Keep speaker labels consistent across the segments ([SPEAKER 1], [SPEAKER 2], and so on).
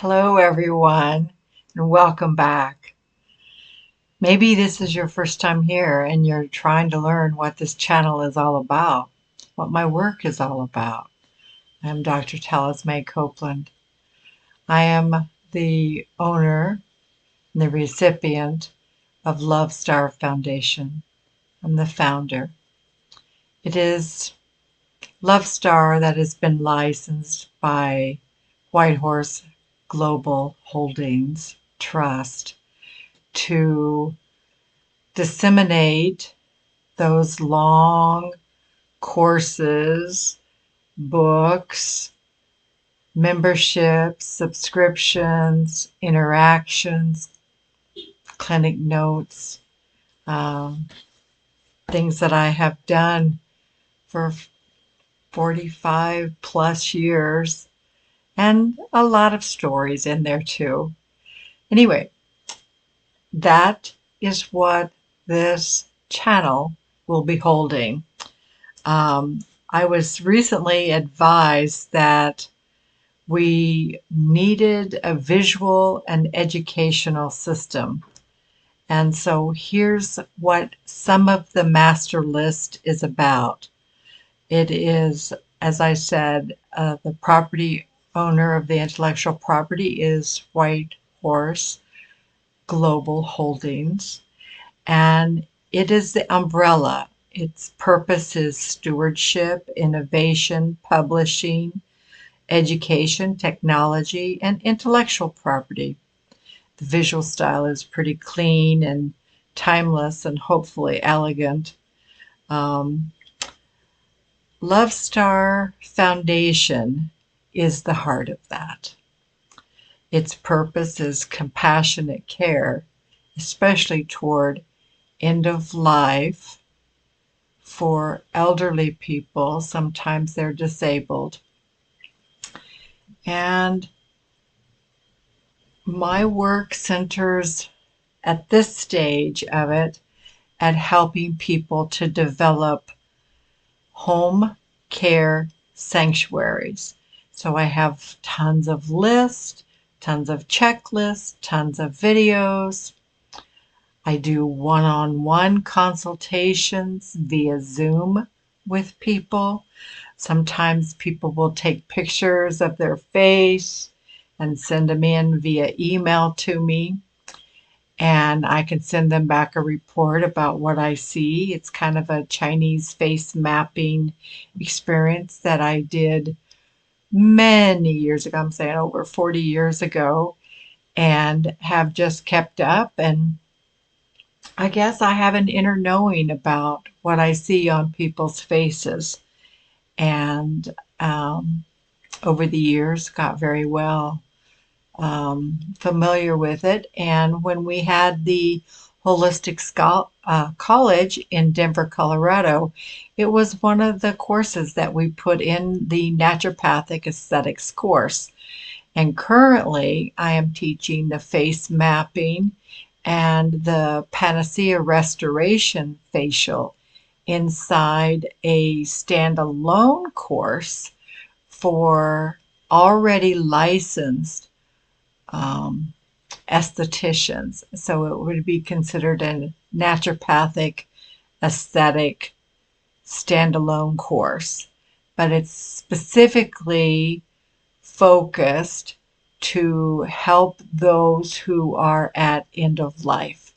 [SPEAKER 1] Hello, everyone, and welcome back. Maybe this is your first time here and you're trying to learn what this channel is all about, what my work is all about. I'm Dr. Talismay Copeland. I am the owner and the recipient of Love Star Foundation. I'm the founder. It is Love Star that has been licensed by Whitehorse Global Holdings Trust to disseminate those long courses, books, memberships, subscriptions, interactions, clinic notes, um, things that I have done for 45 plus years, and a lot of stories in there too. Anyway, that is what this channel will be holding. I was recently advised that we needed a visual and educational system. And so here's what some of the master list is about. It is, as I said, the property owner of the intellectual property is White Horse Global Holdings, and it is the umbrella. Its purpose is stewardship, innovation, publishing, education, technology, and intellectual property. The visual style is pretty clean and timeless and hopefully elegant. Um, Love Star Foundation is the heart of that. Its purpose is compassionate care, especially toward end of life for elderly people. Sometimes they're disabled. And my work centers at this stage of it at helping people to develop home care sanctuaries. So I have tons of lists, tons of checklists, tons of videos. I do one-on-one consultations via Zoom with people. Sometimes people will take pictures of their face and send them in via email to me, and I can send them back a report about what I see. It's kind of a Chinese face mapping experience that I did many years ago. I'm saying over 40 years ago, and have just kept up. And I guess I have an inner knowing about what I see on people's faces. And over the years, got very well familiar with it. And when we had the Holistic College in Denver, Colorado, it was one of the courses that we put in the naturopathic aesthetics course. And currently, I am teaching the face mapping and the Panacea Restoration facial inside a standalone course for already licensed um, estheticians. So it would be considered a naturopathic aesthetic standalone course, but it's specifically focused to help those who are at end of life.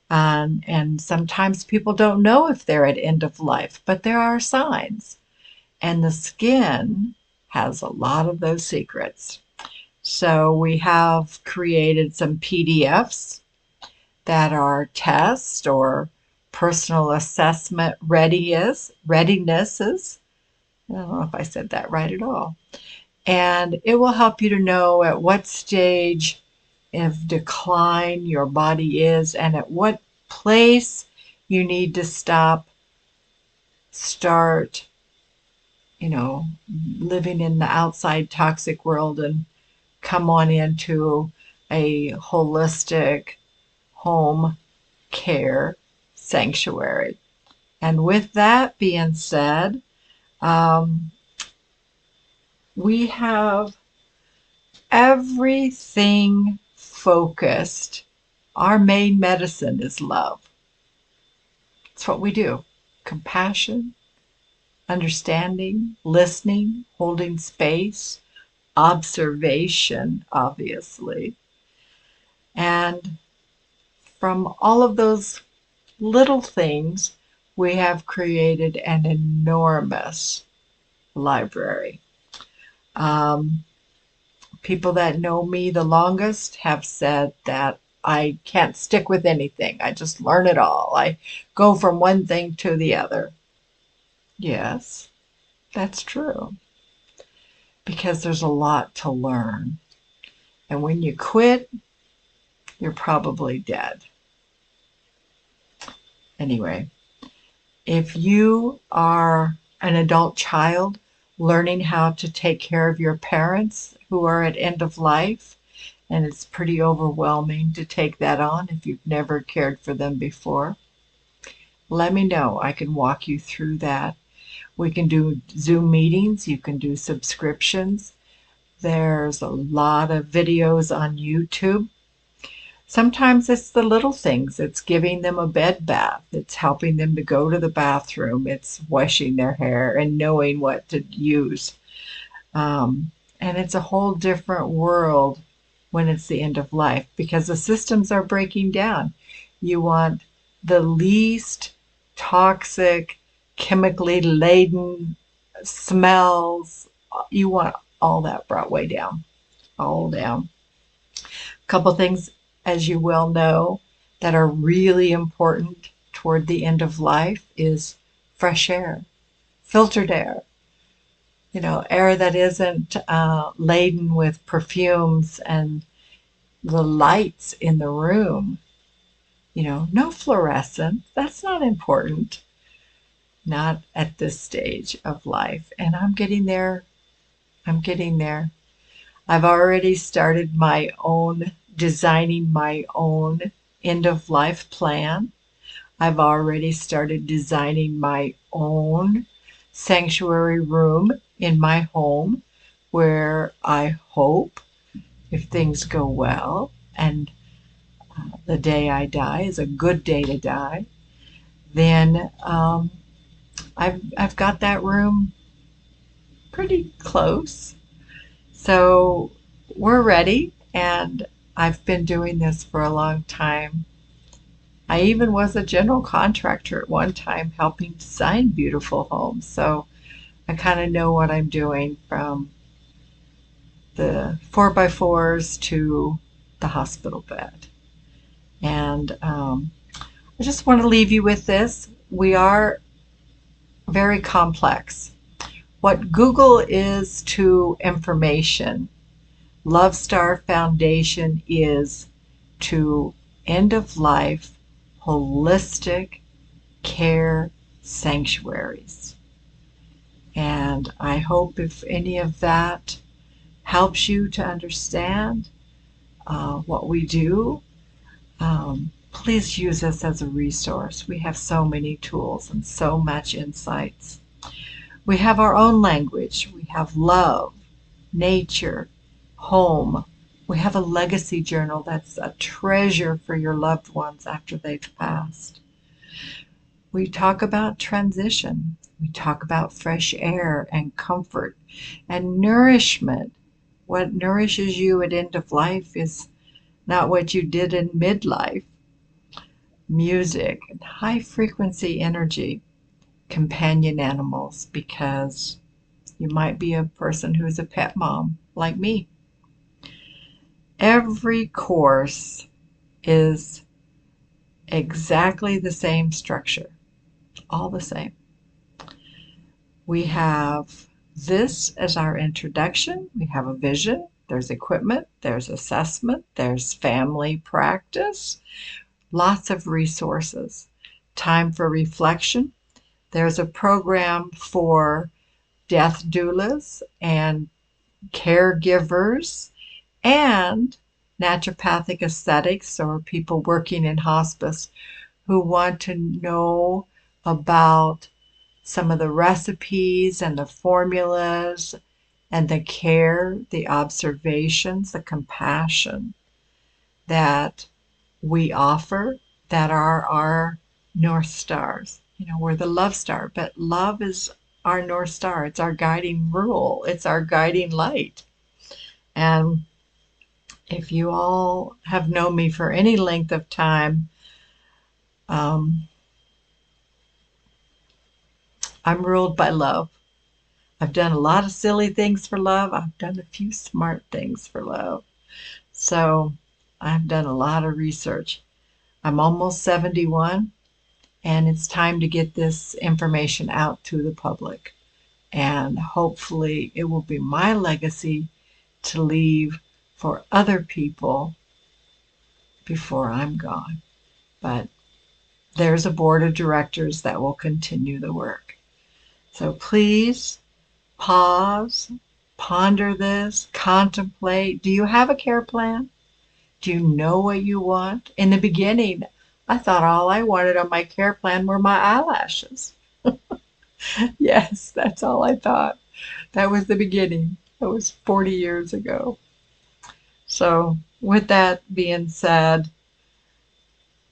[SPEAKER 1] And sometimes people don't know if they're at end of life, but there are signs. And the skin has a lot of those secrets. So we have created some PDFs that are test or personal assessment readinesses. I don't know if I said that right at all. And it will help you to know at what stage of decline your body is and at what place you need to start, living in the outside toxic world and come on into a holistic home care sanctuary. And with that being said, we have everything focused. Our main medicine is love. It's what we do. Compassion, understanding, listening, holding space, observation, obviously. And from all of those little things, we have created an enormous library. Um, People that know me the longest have said that I can't stick with anything. I just learn it all. I go from one thing to the other. Yes, that's true. Because there's a lot to learn. And when you quit, you're probably dead. Anyway, if you are an adult child learning how to take care of your parents who are at end of life, and it's pretty overwhelming to take that on if you've never cared for them before, let me know. I can walk you through that. We can do Zoom meetings. You can do subscriptions. There's a lot of videos on YouTube. Sometimes it's the little things. It's giving them a bed bath. It's helping them to go to the bathroom. It's washing their hair and knowing what to use. And it's a whole different world when it's the end of life because the systems are breaking down. You want the least toxic, chemically laden smells. You want all that brought way down, all down. A couple things, as you well know, that are really important toward the end of life is fresh air, filtered air. Air that isn't laden with perfumes and the lights in the room. No fluorescent. That's not important. Not at this stage of life. And I'm getting there. I'm getting there. I've already started designing my own end of life plan. I've already started designing my own sanctuary room in my home where I hope, if things go well and the day I die is a good day to die, then I've got that room pretty close. So we're ready, and I've been doing this for a long time. I even was a general contractor at one time helping design beautiful homes. So I kind of know what I'm doing from the 4x4s to the hospital bed. And I just want to leave you with this. We are very complex. What Google is to information, Love Star Foundation is to end of life holistic care sanctuaries. And I hope if any of that helps you to understand what we do, please use us as a resource. We have so many tools and so much insights. We have our own language. We have love, nature, home. We have a legacy journal that's a treasure for your loved ones after they've passed. We talk about transition. We talk about fresh air and comfort and nourishment. What nourishes you at end of life is not what you did in midlife. Music and high frequency energy, companion animals, because you might be a person who's a pet mom like me. Every course is exactly the same structure, all the same. We have this as our introduction. We have a vision, there's equipment, there's assessment, there's family practice, lots of resources, time for reflection. There's a program for death doulas and caregivers and naturopathic aesthetics, or people working in hospice who want to know about some of the recipes and the formulas and the care, the observations, the compassion that we offer that are our North Stars. You know, we're the love star, but love is our North Star. It's our guiding rule, it's our guiding light. And if you all have known me for any length of time, um, I'm ruled by love. I've done a lot of silly things for love. I've done a few smart things for love. So I've done a lot of research. I'm almost 71, and it's time to get this information out to the public. And hopefully, it will be my legacy to leave for other people before I'm gone. But there's a board of directors that will continue the work. So please pause, ponder this, contemplate. Do you have a care plan? Do you know what you want? In the beginning, I thought all I wanted on my care plan were my eyelashes. Yes, that's all I thought. That was the beginning. That was 40 years ago. So, with that being said,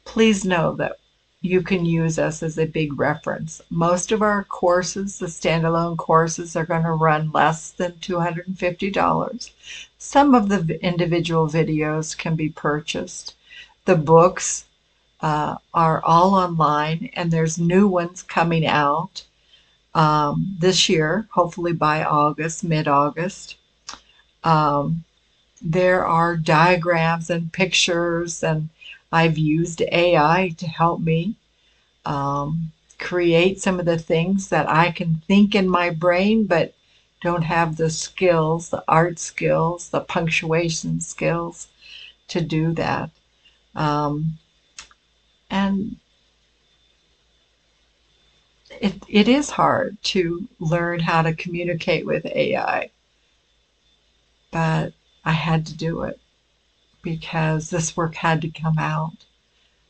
[SPEAKER 1] please know that you can use us as a big reference. Most of our courses, the standalone courses, are going to run less than $250. Some of the individual videos can be purchased. The books are all online, and there's new ones coming out this year, hopefully by August, mid-August. There are diagrams and pictures, and I've used AI to help me create some of the things that I can think in my brain, but don't have the skills, the art skills, the punctuation skills to do that. And it is hard to learn how to communicate with AI, but I had to do it because this work had to come out.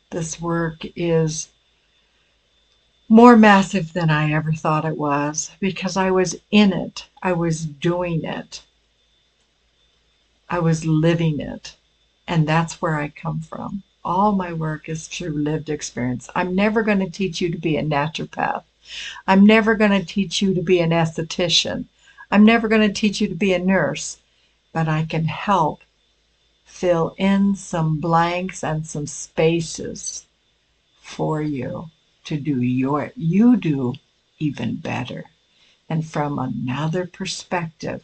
[SPEAKER 1] This work is more massive than I ever thought it was because I was in it. I was doing it. I was living it. And that's where I come from. All my work is through lived experience. I'm never going to teach you to be a naturopath. I'm never going to teach you to be an esthetician. I'm never going to teach you to be a nurse, but I can help fill in some blanks and some spaces for you to do you do even better and from another perspective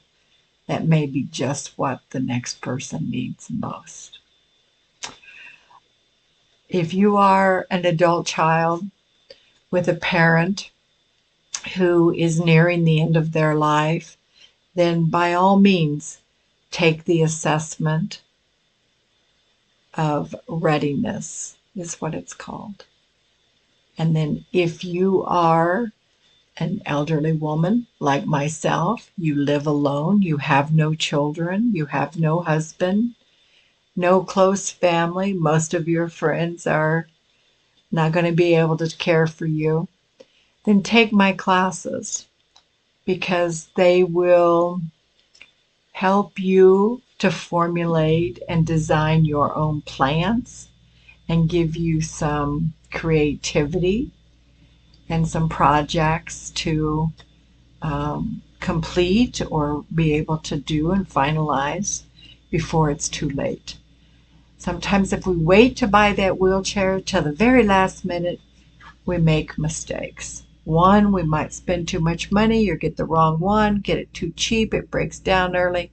[SPEAKER 1] that may be just what the next person needs most. If you are an adult child with a parent who is nearing the end of their life, then by all means take the assessment of readiness, is what it's called. And then if you are an elderly woman like myself, you live alone, you have no children, you have no husband, no close family, most of your friends are not going to be able to care for you, then take my classes because they will help you to formulate and design your own plans and give you some creativity and some projects to complete or be able to do and finalize before it's too late. Sometimes if we wait to buy that wheelchair till the very last minute, we make mistakes. One, we might spend too much money or get the wrong one, get it too cheap, it breaks down early.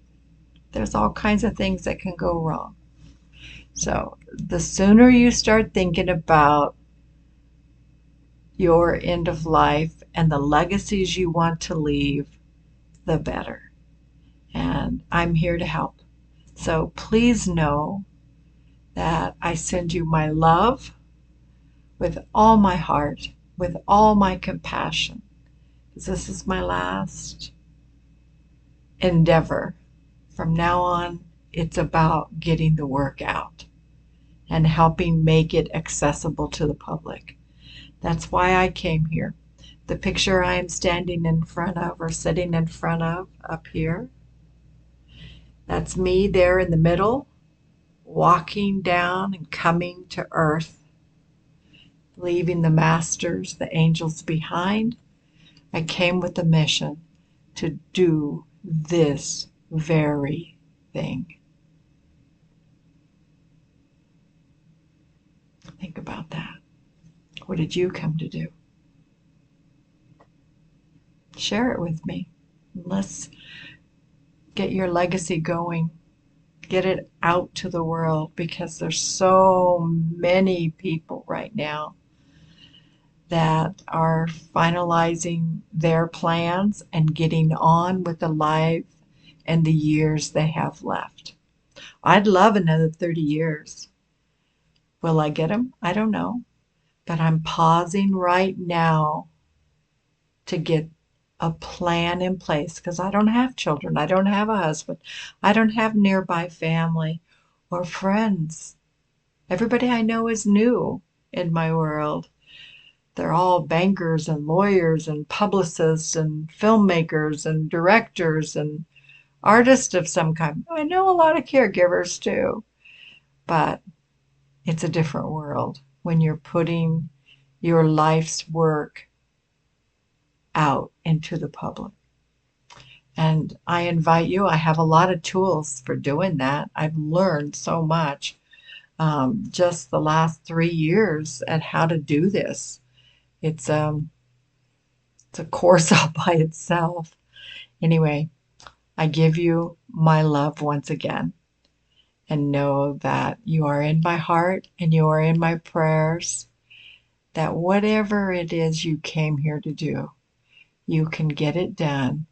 [SPEAKER 1] There's all kinds of things that can go wrong. So the sooner you start thinking about your end of life and the legacies you want to leave, the better. And I'm here to help. So please know that I send you my love with all my heart, with all my compassion. This is my last endeavor. From now on, it's about getting the work out and helping make it accessible to the public. That's why I came here. The picture I am standing in front of or sitting in front of up here That's me there in the middle, walking down and coming to earth, leaving the masters, the angels behind. I came with a mission to do this very thing. Think about that. What did you come to do? Share it with me. Let's get your legacy going. Get it out to the world because there's so many people right now that are finalizing their plans and getting on with the life and the years they have left. I'd love another 30 years. Will I get them? I don't know. But I'm pausing right now to get a plan in place because I don't have children. I don't have a husband. I don't have nearby family or friends. Everybody I know is new in my world. They're all bankers and lawyers and publicists and filmmakers and directors and artists of some kind. I know a lot of caregivers too, but it's a different world when you're putting your life's work out into the public. And I invite you, I have a lot of tools for doing that. I've learned so much just the last 3 years at how to do this. It's it's a course all by itself. Anyway, I give you my love once again and know that you are in my heart and you are in my prayers, that whatever it is you came here to do, you can get it done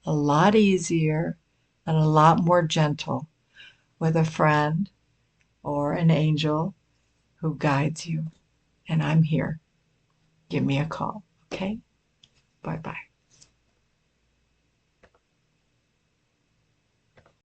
[SPEAKER 1] a lot easier and a lot more gentle with a friend or an angel who guides you. And I'm here. Give me a call. Okay? Bye bye.